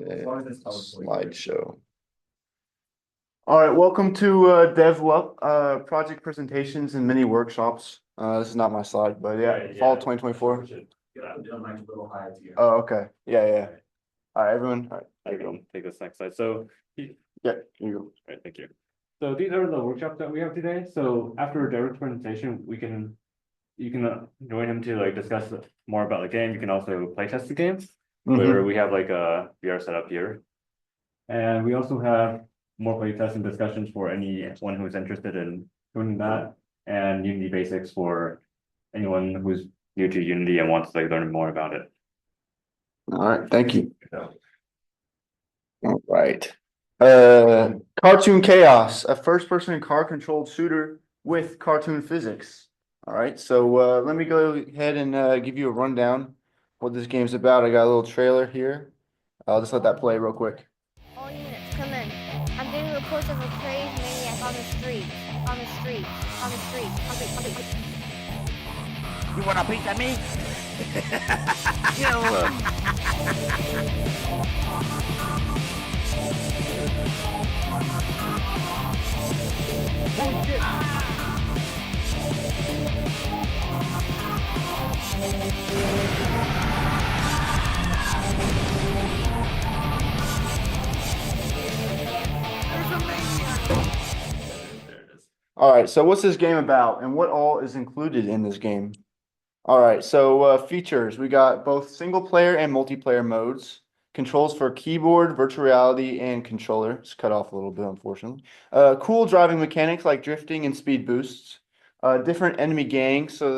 Slideshow. All right, welcome to DevLup, project presentations and mini workshops. This is not my slide, but fall 2024. Oh, okay. Yeah. All right, everyone. All right, I can take this next slide. So, yeah, you go. right, thank you. So these are the workshops that we have today. So after Derek's presentation, you can join him to like discuss more about the game. You can also play test the game, where we have like a VR setup here, and we also have more play tests and discussions for anyone who's interested in doing that, and Unity basics for anyone who's new to Unity and wants to like learn more about it. All right, thank you. All right. Cartoon Chaos, a first-person car-controlled shooter with cartoon physics. All right, so let me go ahead and give you a rundown what this game's about. I got a little trailer here. I'll just let that play real quick. All units, come in. I'm getting reports of a crazed maniac on the street. You want a piece of me? All right, so what's this game about and what all is included in this game? All right, so features, we got both single player and multiplayer modes, controls for keyboard, virtual reality, and controller. It's cut off a little bit, unfortunately. Cool driving mechanics like drifting and speed boosts. Different enemy gangs so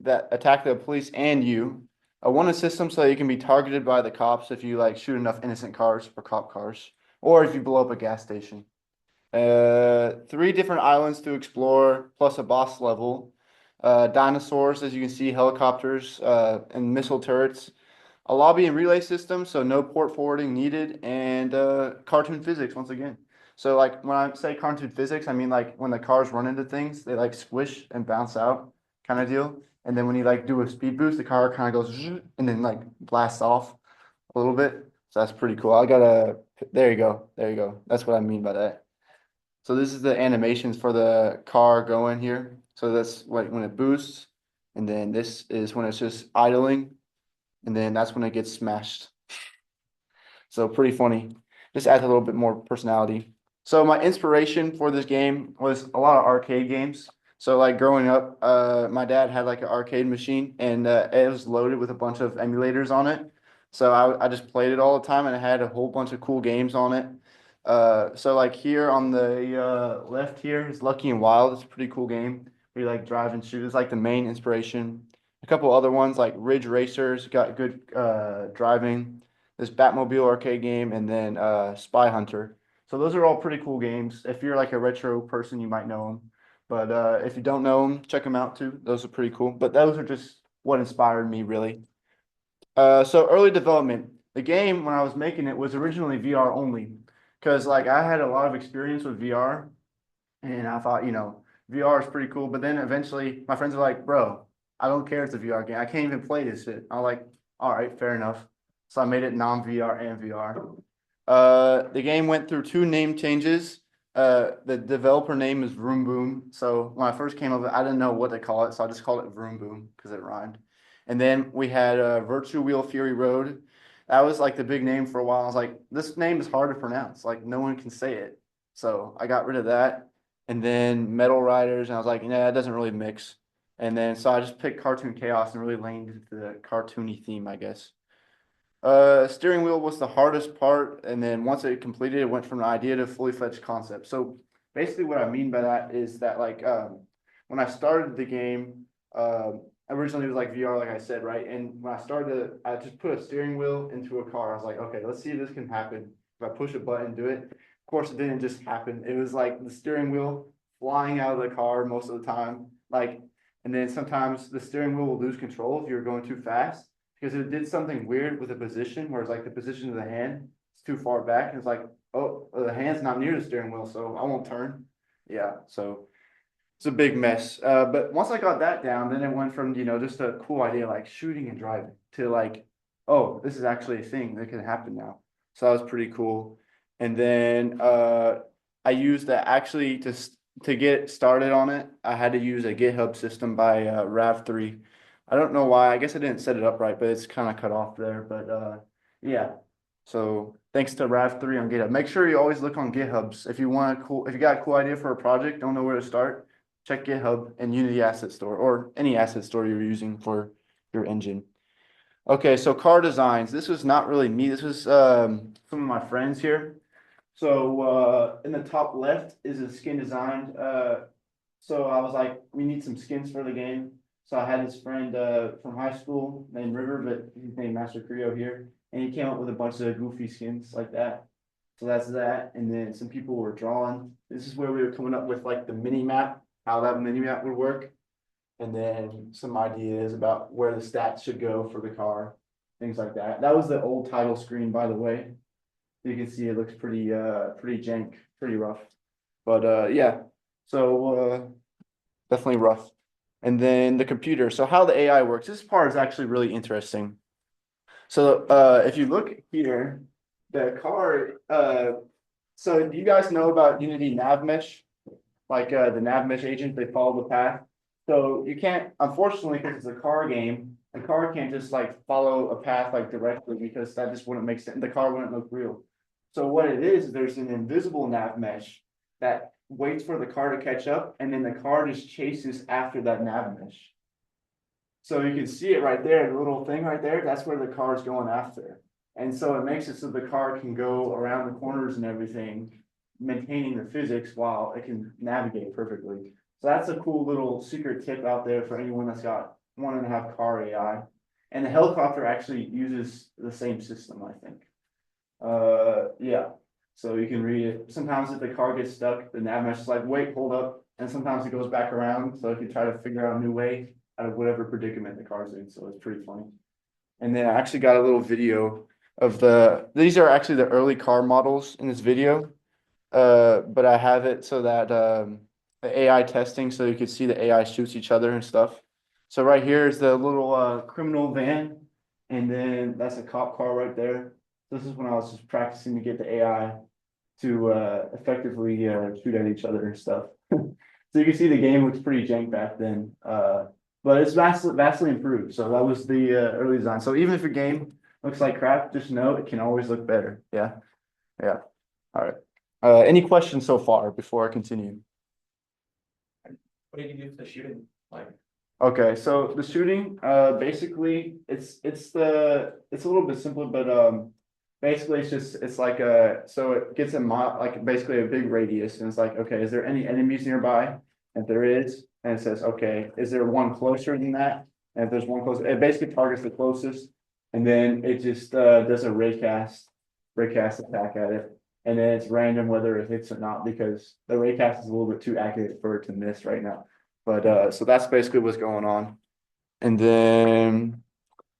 that attack the police and you. One system so that you can be targeted by the cops if you like shoot enough innocent cars or cop cars, or if you blow up a gas station. 3 different islands to explore, plus a boss level. Dinosaurs, as you can see, helicopters, and missile turrets. A lobby and relay system, so no port forwarding needed, and cartoon physics once again. So like when I say cartoon physics, I mean like when the cars run into things, they like squish and bounce out kind of deal. And then when you like do a speed boost, the car kind of goes and then like blasts off a little bit. So that's pretty cool. There you go. That's what I mean by that. So this is the animations for the car going here. So that's like when it boosts, and then this is when it's just idling, and then that's when it gets smashed. So pretty funny. Just adds a little bit more personality. So my inspiration for this game was a lot of arcade games. So like growing up, my dad had like an arcade machine, and it was loaded with a bunch of emulators on it. So I just played it all the time, and it had a whole bunch of cool games on it. So like here on the left here is Lucky and Wild. It's a pretty cool game. We like drive and shoot. It's like the main inspiration. A couple other ones like Ridge Racers got good driving. This Batmobile arcade game, and then Spy Hunter. So those are all pretty cool games. If you're like a retro person, you might know them. But if you don't know them, check them out too. Those are pretty cool. But those are just what inspired me really. So early development. The game when I was making it was originally VR only. Because like I had a lot of experience with VR, and I thought, VR is pretty cool. But then eventually my friends were like, bro, I don't care if it's a VR game. I can't even play this shit. I'm like, all right, fair enough. So I made it non-VR and VR. The game went through 2 name changes. The developer name is Vroom Boom. So when I first came up, I didn't know what to call it. So I just called it Vroom Boom because it rhymed. And then we had Virtua Wheel Fury Road. That was like the big name for a while. I was like, this name is hard to pronounce. Like no one can say it. So I got rid of that. And then Metal Riders, and I was like, nah, it doesn't really mix. And then so I just picked Cartoon Chaos and really leaned into the cartoony theme, I guess. Steering wheel was the hardest part, and then once it completed, it went from an idea to fully fledged concept. So basically, what I mean by that is that like when I started the game, originally it was like VR, like I said, right? And when I started, I just put a steering wheel into a car. I was like, okay, let's see if this can happen. If I push a button, do it. Of course, it didn't just happen. It was like the steering wheel flying out of the car most of the time, like, and then sometimes the steering wheel will lose control if you're going too fast. Because it did something weird with the position, where it's like the position of the hand is too far back, and it's like, oh, the hand's not near the steering wheel, so I won't turn. Yeah, so it's a big mess. But once I got that down, then it went from just a cool idea like shooting and driving to like oh, this is actually a thing that can happen now. So that was pretty cool. And then I used that actually to get started on it. I had to use a GitHub system by Rav3. I don't know why. I guess I didn't set it up right, but it's kind of cut off there. But yeah. So thanks to Rav3 on GitHub. Make sure you always look on GitHubs if you want a if you got a cool idea for a project, don't know where to start. Check GitHub and Unity Asset Store or any asset store you're using for your engine. Okay, so car designs. This was not really me. This was some of my friends here. So in the top left is a skin design. So I was like, we need some skins for the game. So I had this friend from high school named River, but he's named Master Creo here, and he came up with a bunch of goofy skins like that. So that's that. And then some people were drawing. This is where we were coming up with like the mini map, how that mini map would work. And then some ideas about where the stats should go for the car, things like that. That was the old title screen, by the way. You can see it looks pretty jank, pretty rough. But yeah, so definitely rough. And then the computer. So how the AI works. This part is actually really interesting. So if you look here, the car so do you guys know about Unity Nav Mesh? Like the Nav Mesh agent, they follow the path. So you can't, unfortunately, because it's a car game, the car can't just like follow a path like directly because that just wouldn't make sense. The car wouldn't look real. So what it is, there's an invisible nav mesh that waits for the car to catch up, and then the car just chases after that nav mesh. So you can see it right there, the little thing right there, that's where the car is going after. And so it makes it so the car can go around the corners and everything, maintaining the physics while it can navigate perfectly. So that's a cool little secret tip out there for anyone that's got wanting to have car AI. And the helicopter actually uses the same system, I think. Yeah. So you can read it. Sometimes if the car gets stuck, the nav mesh is like, wait, hold up. And sometimes it goes back around. So if you try to figure out a new way out of whatever predicament the car's in. So it's pretty funny. And then I actually got a little video of these are actually the early car models in this video. But I have it so that the AI testing, so you can see the AI shoots each other and stuff. So right here is the little criminal van, and then that's a cop car right there. This is when I was just practicing to get the AI to effectively shoot at each other and stuff. So you can see the game looks pretty jank back then, but it's vastly improved. So that was the early design. So even if your game looks like crap, just know it can always look better. Yeah, yeah. All right. Any questions so far before I continue? What did you do for the shooting? Like, Okay, so the shooting, basically, it's a little bit simpler, but basically it's like so it gets like basically a big radius, and it's like, okay, is there any enemies nearby? If there is, and it says, okay, is there one closer than that? And if there's one closer, it basically targets the closest, and then it just does a raycast attack at it. And then it's random whether it hits or not, because the raycast is a little bit too accurate for it to miss right now. But so that's basically what's going on. And then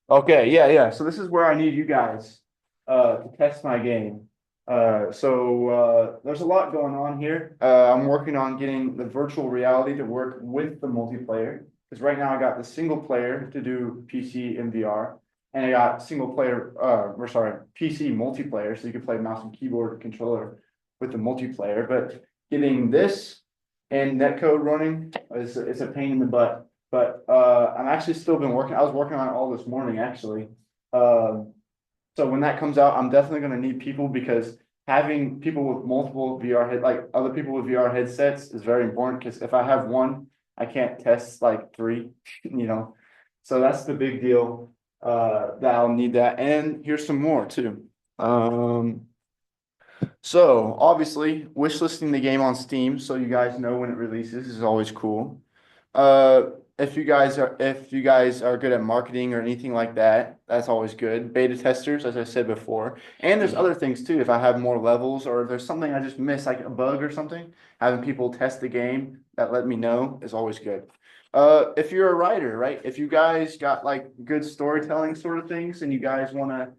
okay, yeah. So this is where I need you guys to test my game. So there's a lot going on here. I'm working on getting the virtual reality to work with the multiplayer. Because right now I got the single player to do PC and VR. And I got single player, or sorry, PC multiplayer, so you can play mouse and keyboard controller with the multiplayer. But getting this and netcode running is it's a pain in the butt. But I'm actually still been working. I was working on it all this morning actually. So when that comes out, I'm definitely going to need people, because having people with multiple like other people with VR headsets is very important. Because if I have one, I can't test like three, you know. So that's the big deal. That I'll need that, and here's some more too. So obviously wishlisting the game on Steam so you guys know when it releases is always cool. If you guys are good at marketing or anything like that, that's always good. Beta testers, as I said before, and there's other things too. If I have more levels, or if there's something I just missed, like a bug or something, having people test the game that let me know is always good. If you're a writer, right? If you guys got like good storytelling sort of things and you guys want to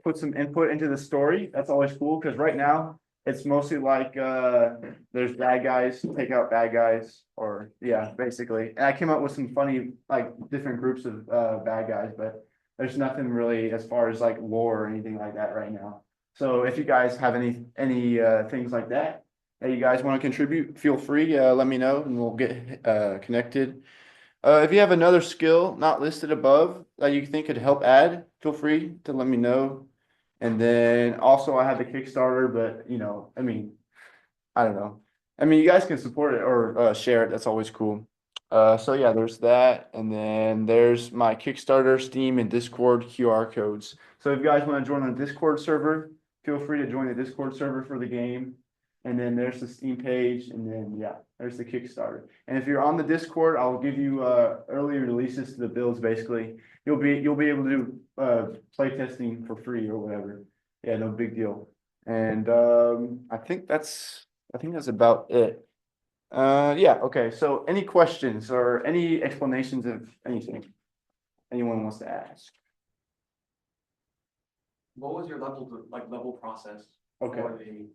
put some input into the story, that's always cool. Because right now it's mostly like there's bad guys, take out bad guys, or yeah, basically. And I came up with some funny like different groups of bad guys, but There's nothing really as far as like lore or anything like that right now. So if you guys have any things like that you guys want to contribute, feel free, let me know and we'll get connected. If you have another skill not listed above that you think could help add, feel free to let me know. And then also I have the Kickstarter, but you know, I mean, I don't know. I mean, you guys can support it or share it. That's always cool. So yeah, there's that. And then there's my Kickstarter, Steam, and Discord QR codes. So if you guys want to join the Discord server, feel free to join the Discord server for the game. And then there's the Steam page, and then yeah, there's the Kickstarter. And if you're on the Discord, I'll give you early releases to the builds. Basically, you'll be able to do play testing for free or whatever. Yeah, no big deal. And I think that's about it. Yeah, okay. So any questions or any explanations of anything anyone wants to ask? What was your level process? Okay. for the-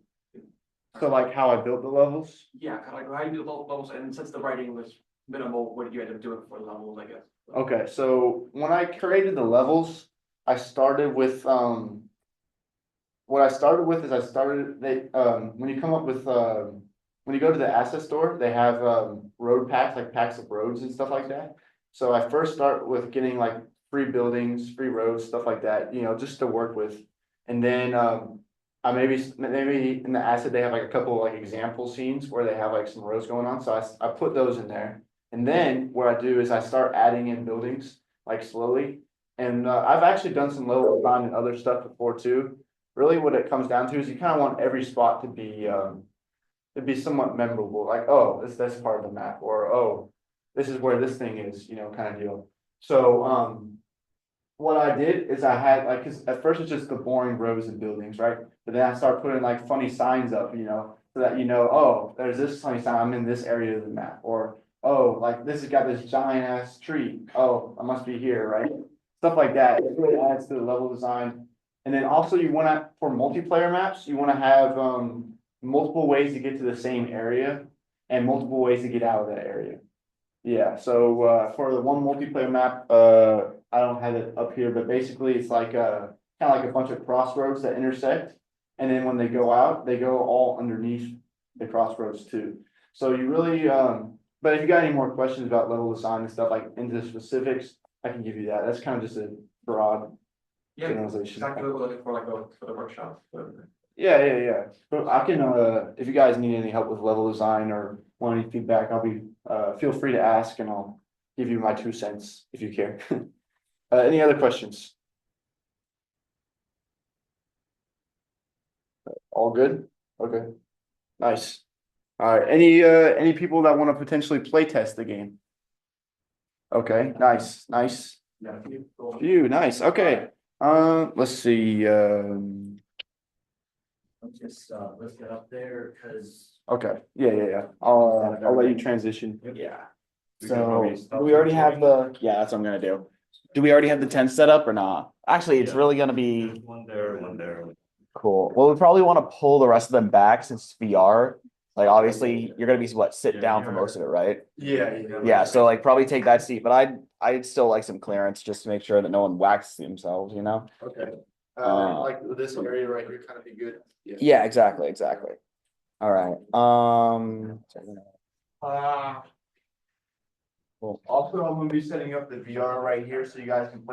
So like how I built the levels? Yeah, kind of like how you do the levels, and since the writing was minimal, what did you end up doing for the levels, I guess? Okay, so when I created the levels, I started with what I started with is when you come up with when you go to the asset store, they have road packs, like packs of roads and stuff like that. So I first start with getting like free buildings, free roads, stuff like that, you know, just to work with. And then I maybe in the asset they have like a couple of like example scenes where they have like some roads going on. So I put those in there. And then what I do is I start adding in buildings like slowly. And I've actually done some level design and other stuff before too. Really what it comes down to is you kind of want every spot to be somewhat memorable, like, oh, this part of the map, or oh, this is where this thing is, you know, kind of deal. So what I did is I had like, cause at first it's just the boring rows and buildings, right? But then I start putting like funny signs up, you know, so that you know, oh, there's this funny sign, I'm in this area of the map, or oh, like this has got this giant ass tree, oh, I must be here, right? Stuff like that, it really adds to the level design. And then also you wanna, for multiplayer maps, you wanna have multiple ways to get to the same area and multiple ways to get out of that area. Yeah, so for the one multiplayer map, I don't have it up here, but basically it's like kind of like a bunch of crossroads that intersect. And then when they go out, they go all underneath the crossroads too. So you really but if you got any more questions about level design and stuff like into the specifics, I can give you that. That's kind of just a broad Yeah, generalization. exactly what we're looking for, like, for the workshop. Yeah. But I can, if you guys need any help with level design or want any feedback, I'll be, feel free to ask and I'll give you my 2 cents if you care. Any other questions? All good? Okay, nice. All right, any people that want to potentially play test the game? Okay, nice. Yeah. Nice, okay. Let's see, Just list it up there, cause. okay, yeah. I'll let you transition. Yeah. We can So, probably do stop we already have recording. yeah, that's what I'm gonna do. Do we already have the tent set up or not? Actually, it's Yeah. really gonna be There's one there. cool. Well, we probably wanna pull the rest of them back since it's VR. Like, obviously, you're gonna be sit Yeah, down for VR. most of it, right? Yeah. Yeah, so like probably take that seat, but I'd still like some clearance just to make sure that no one whacks themselves, you know? Okay. Like this area right here kind of be good. Yeah, exactly. All right, Also, I'm gonna be setting up the VR right here so you guys can play.